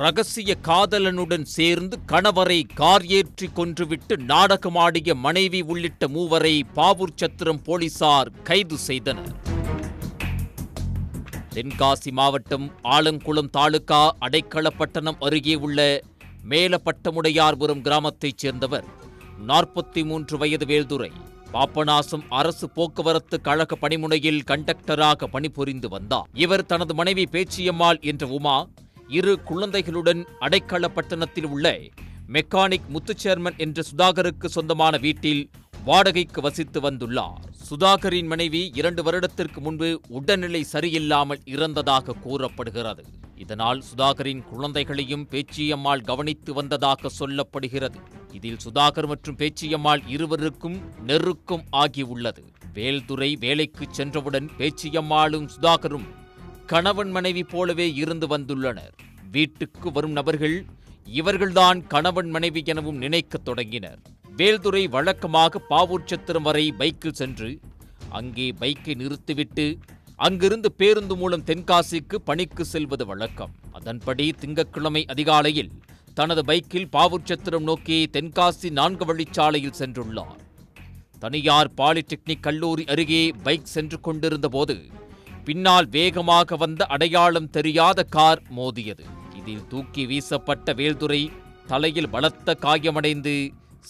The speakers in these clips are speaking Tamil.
ரகசிய காதலனுடன் சேர்ந்து கணவரை கார் ஏற்றி கொன்றுவிட்டு நாடகமாடிய மனைவி உள்ளிட்ட மூவரை பாவூர்சத்திரம் போலீசார் கைது செய்தனர். தென்காசி மாவட்டம் ஆலங்குளம் தாலுகா அடைக்கலப்பட்டணம் அருகே உள்ள மேலப்பட்டமுடையார்புரம் கிராமத்தைச் சேர்ந்தவர் 43 வயது வேல்துரை. பாபநாசம் அரசு போக்குவரத்து கழக பணிமுனையில் கண்டக்டராக பணிபுரிந்து வந்தார். இவர் தனது மனைவி பேச்சியம்மாள் என்ற உமா, 2 குழந்தைகளுடன் அடைக்கலப்பட்டணத்தில் உள்ள மெக்கானிக் முத்துச்சேர்மன் என்ற சுதாகருக்கு சொந்தமான வீட்டில் வாடகைக்கு வசித்து வந்துள்ளார். சுதாகரின் மனைவி 2 வருடத்திற்கு முன்பு உடல்நிலை சரியில்லாமல் இறந்ததாக கூறப்படுகிறது. இதனால் சுதாகரின் குழந்தைகளையும் பேச்சியம்மாள் கவனித்து வந்ததாக சொல்லப்படுகிறது. இதில் சுதாகர் மற்றும் பேச்சியம்மாள் இருவருக்கும் நெருக்கம் ஆகியுள்ளது. வேல்துரை வேலைக்கு சென்றவுடன் பேச்சியம்மாளும் சுதாகரும் கணவன் மனைவி போலவே இருந்து வந்துள்ளனர். வீட்டுக்கு வரும் நபர்கள் இவர்கள்தான் கணவன் மனைவி எனவும் நினைக்கத் தொடங்கினர். வேல்துரை வழக்கமாக பாவூர்சத்திரம் வரை பைக்கில் சென்று அங்கே பைக்கை நிறுத்திவிட்டு அங்கிருந்து பேருந்து மூலம் தென்காசிக்கு பணிக்கு செல்வது வழக்கம். அதன்படி திங்கட்கிழமை அதிகாலையில் தனது பைக்கில் பாவூர்சத்திரம் நோக்கி தென்காசி 4 வழிச்சாலையில் சென்றுள்ளார். தனியார் பாலிடெக்னிக் கல்லூரி அருகே பைக் சென்று கொண்டிருந்த போது பின்னால் வேகமாக வந்த அடையாளம் தெரியாத கார் மோதியது. இதில் தூக்கி வீசப்பட்ட வேல்துரை தலையில் பலத்த காயமடைந்து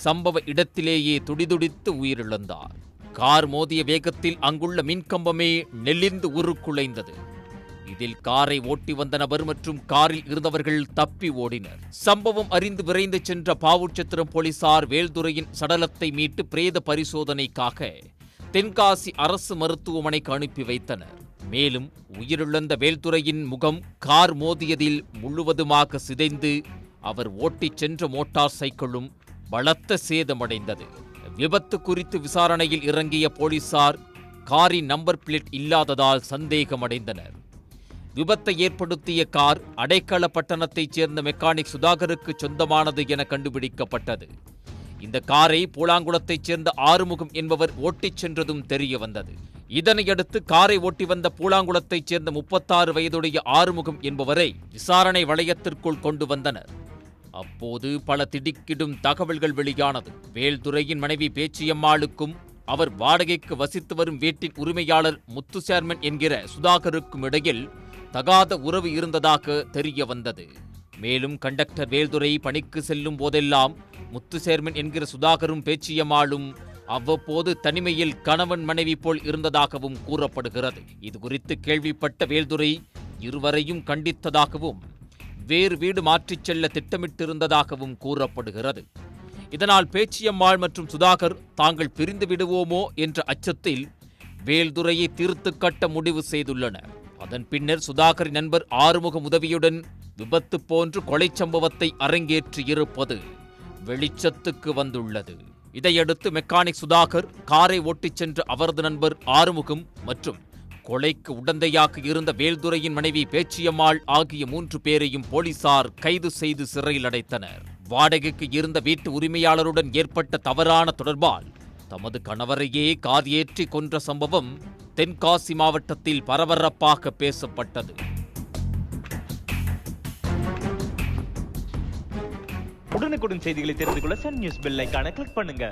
சம்பவ இடத்திலேயே துடிதுடித்து உயிரிழந்தார். கார் மோதிய வேகத்தில் அங்குள்ள மின்கம்பமே நெளிந்து உருக்குலைந்தது. இதில் காரை ஓட்டி வந்த நபர் மற்றும் காரில் இருந்தவர்கள் தப்பி ஓடினர். சம்பவம் அறிந்து விரைந்து சென்ற பாவூர்சத்திரம் போலீசார் வேல்துரையின் சடலத்தை மீட்டு பிரேத பரிசோதனைக்காக தென்காசி அரசு மருத்துவமனைக்கு அனுப்பி வைத்தனர். மேலும் உயிரிழந்த வேல்துரையின் முகம் கார் மோதியதில் முழுவதுமாக சிதைந்து அவர் ஓட்டிச் சென்ற மோட்டார் சைக்கிளும் பலத்த சேதமடைந்தது. விபத்து குறித்து விசாரணையில் இறங்கிய போலீசார் காரின் நம்பர் பிளேட் இல்லாததால் சந்தேகமடைந்தனர். விபத்தை ஏற்படுத்திய கார் அடைக்கலப்பட்டணத்தைச் சேர்ந்த மெக்கானிக் சுதாகருக்கு சொந்தமானது என கண்டுபிடிக்கப்பட்டது. இந்த காரை பூலாங்குளத்தைச் சேர்ந்த ஆறுமுகம் என்பவர் ஓட்டிச் சென்றதும் தெரிய வந்தது. இதனையடுத்து காரை ஓட்டி வந்த பூலாங்குளத்தைச் சேர்ந்த 36 வயதுடைய ஆறுமுகம் என்பவரை விசாரணை வளையத்திற்குள் கொண்டு வந்தனர். அப்போது பல திடுக்கிடும் தகவல்கள் வெளியானது. வேல்துரையின் மனைவி பேச்சியம்மாளுக்கும் அவர் வாடகைக்கு வசித்து வரும் வீட்டின் உரிமையாளர் முத்துச்சேர்மன் என்கிற சுதாகருக்கும் இடையில் தகாத உறவு இருந்ததாக தெரிய வந்தது. மேலும் கண்டக்டர் வேல்துரை பணிக்கு செல்லும் போதெல்லாம் முத்துச்சேர்மன் என்கிற சுதாகரும் பேச்சியம்மாளும் அவ்வப்போது தனிமையில் கணவன் மனைவி போல் இருந்ததாகவும் கூறப்படுகிறது. இதுகுறித்து கேள்விப்பட்ட வேல்துரை இருவரையும் கண்டித்ததாகவும் வேறு வீடு மாற்றிச் செல்ல திட்டமிட்டிருந்ததாகவும் கூறப்படுகிறது. இதனால் பேச்சியம்மாள் மற்றும் சுதாகர் தாங்கள் பிரிந்து விடுவோமோ என்ற அச்சத்தில் வேல்துரையை தீர்த்து கட்ட முடிவு செய்துள்ளனர். அதன் பின்னர் சுதாகரின் நண்பர் ஆறுமுக உதவியுடன் விபத்து போன்று கொலை சம்பவத்தை அரங்கேற்றி இருப்பது வெளிச்சத்துக்கு வந்துள்ளது. இதையடுத்து மெக்கானிக் சுதாகர் காரை ஓட்டிச் சென்ற அவரது நண்பர் ஆறுமுகம் மற்றும் கொலைக்கு உடந்தையாக இருந்த வேல்துரையின் மனைவி பேச்சியம்மாள் ஆகிய 3 பேரையும் போலீசார் கைது செய்து சிறையில் அடைத்தனர். வாடகைக்கு இருந்த வீட்டு உரிமையாளருடன் ஏற்பட்ட தவறான தொடர்பால் தமது கணவரையே கார் ஏற்றி கொன்ற சம்பவம் தென்காசி மாவட்டத்தில் பரபரப்பாக பேசப்பட்டது. உடனுக்குடன் செய்திகளை தெரிந்து கொள்ள சன் நியூஸ் பெல் ஐகானை கிளிக் பண்ணுங்க.